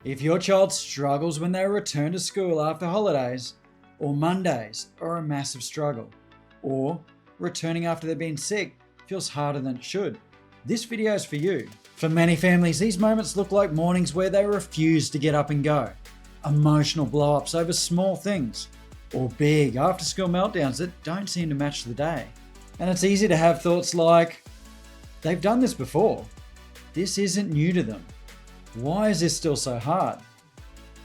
If your child struggles when they return to school after holidays, or Mondays are a massive struggle, or returning after they've been sick feels harder than it should, this video is for you. For many families, these moments look like mornings where they refuse to get up and go, emotional blow-ups over small things, or big after-school meltdowns that don't seem to match the day. And it's easy to have thoughts like, they've done this before. This isn't new to them. Why is this still so hard?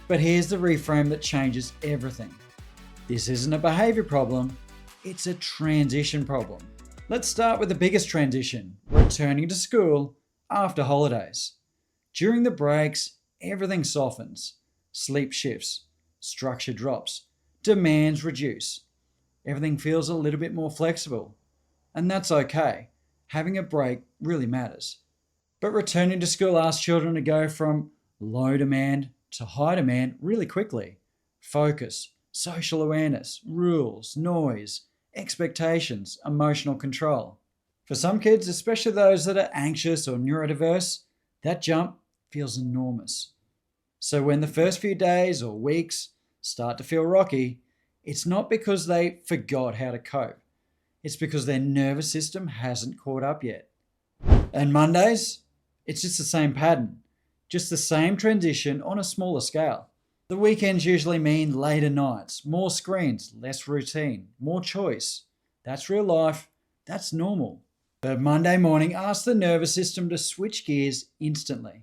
But here's the reframe that changes everything. This isn't a behavior problem, it's a transition problem. Let's start with the biggest transition, returning to school after holidays. During the breaks, everything softens. Sleep shifts, structure drops, demands reduce. Everything feels a little bit more flexible. And that's okay. Having a break really matters. But returning to school asks children to go from low demand to high demand really quickly. Focus, social awareness, rules, noise, expectations, emotional control. For some kids, especially those that are anxious or neurodiverse, that jump feels enormous. So when the first few days or weeks start to feel rocky, it's not because they forgot how to cope. It's because their nervous system hasn't caught up yet. And Mondays, it's just the same pattern, just the same transition on a smaller scale. The weekends usually mean later nights, more screens, less routine, more choice. That's real life, that's normal. But Monday morning asks the nervous system to switch gears instantly.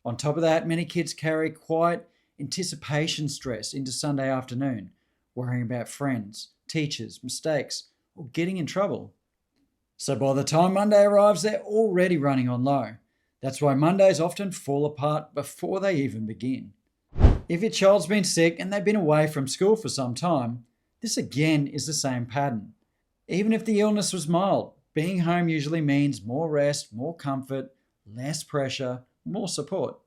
On top of that, many kids carry quiet anticipation stress into Sunday afternoon, worrying about friends, teachers, mistakes, or getting in trouble. So by the time Monday arrives, they're already running on low. That's why Mondays often fall apart before they even begin. If your child's been sick and they've been away from school for some time, this again is the same pattern. Even if the illness was mild, being home usually means more rest, more comfort, less pressure, more support.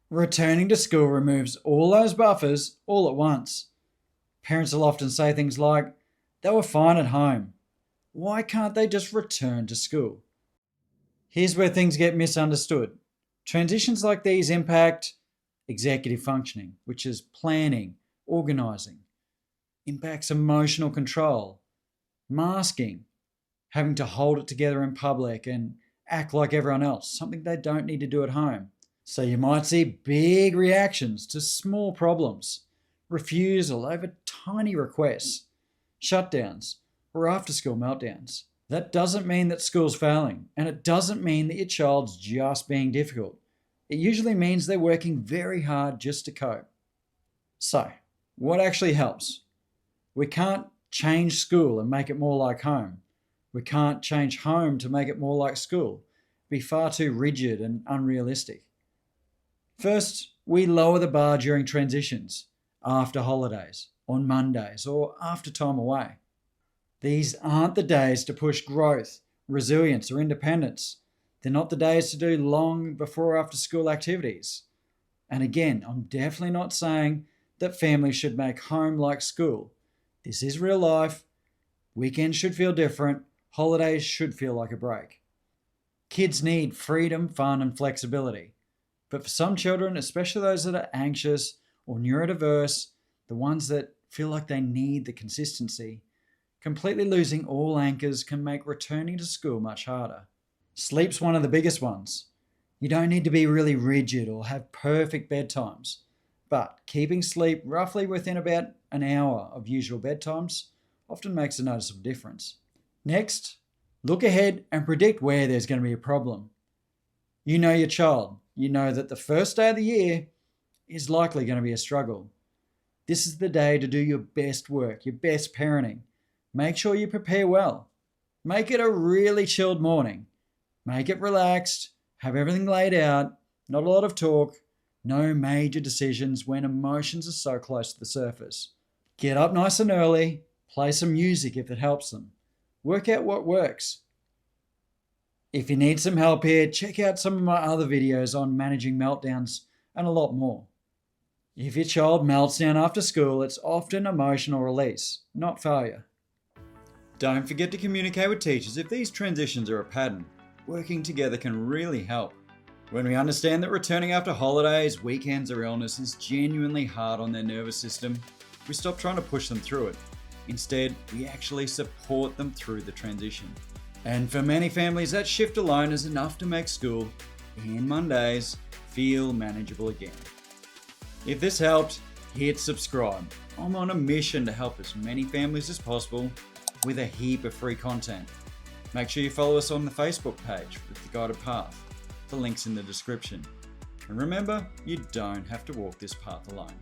Returning to school removes all those buffers all at once. Parents will often say things like, they were fine at home. Why can't they just return to school? Here's where things get misunderstood. Transitions like these impact executive functioning, which is planning, organizing, impacts emotional control, masking, having to hold it together in public and act like everyone else, something they don't need to do at home. So you might see big reactions to small problems, refusal over tiny requests, shutdowns, or after-school meltdowns. That doesn't mean that school's failing, and it doesn't mean that your child's just being difficult. It usually means they're working very hard just to cope. So, what actually helps? We can't change school and make it more like home. We can't change home to make it more like school. It'd be far too rigid and unrealistic. First, we lower the bar during transitions, after holidays, on Mondays, or after time away. These aren't the days to push growth, resilience, or independence. They're not the days to do long before or after school activities. And again, I'm definitely not saying that families should make home like school. This is real life. Weekends should feel different. Holidays should feel like a break. Kids need freedom, fun, and flexibility. But for some children, especially those that are anxious or neurodiverse, the ones that feel like they need the consistency, completely losing all anchors can make returning to school much harder. Sleep's one of the biggest ones. You don't need to be really rigid or have perfect bedtimes, but keeping sleep roughly within about an hour of usual bedtimes often makes a noticeable difference. Next, look ahead and predict where there's going to be a problem. You know your child. You know that the first day of the year is likely going to be a struggle. This is the day to do your best work, your best parenting. Make sure you prepare well. Make it a really chilled morning. Make it relaxed, have everything laid out, not a lot of talk, no major decisions when emotions are so close to the surface. Get up nice and early, play some music if it helps them. Work out what works. If you need some help here, check out some of my other videos on managing meltdowns and a lot more. If your child melts down after school, it's often emotional release, not failure. Don't forget to communicate with teachers if these transitions are a pattern. Working together can really help. When we understand that returning after holidays, weekends, or illness is genuinely hard on their nervous system, we stop trying to push them through it. Instead, we actually support them through the transition. And for many families, that shift alone is enough to make school and Mondays feel manageable again. If this helped, hit subscribe. I'm on a mission to help as many families as possible with a heap of free content. Make sure you follow us on the Facebook page with The Guided Path. The link's in the description. And remember, you don't have to walk this path alone.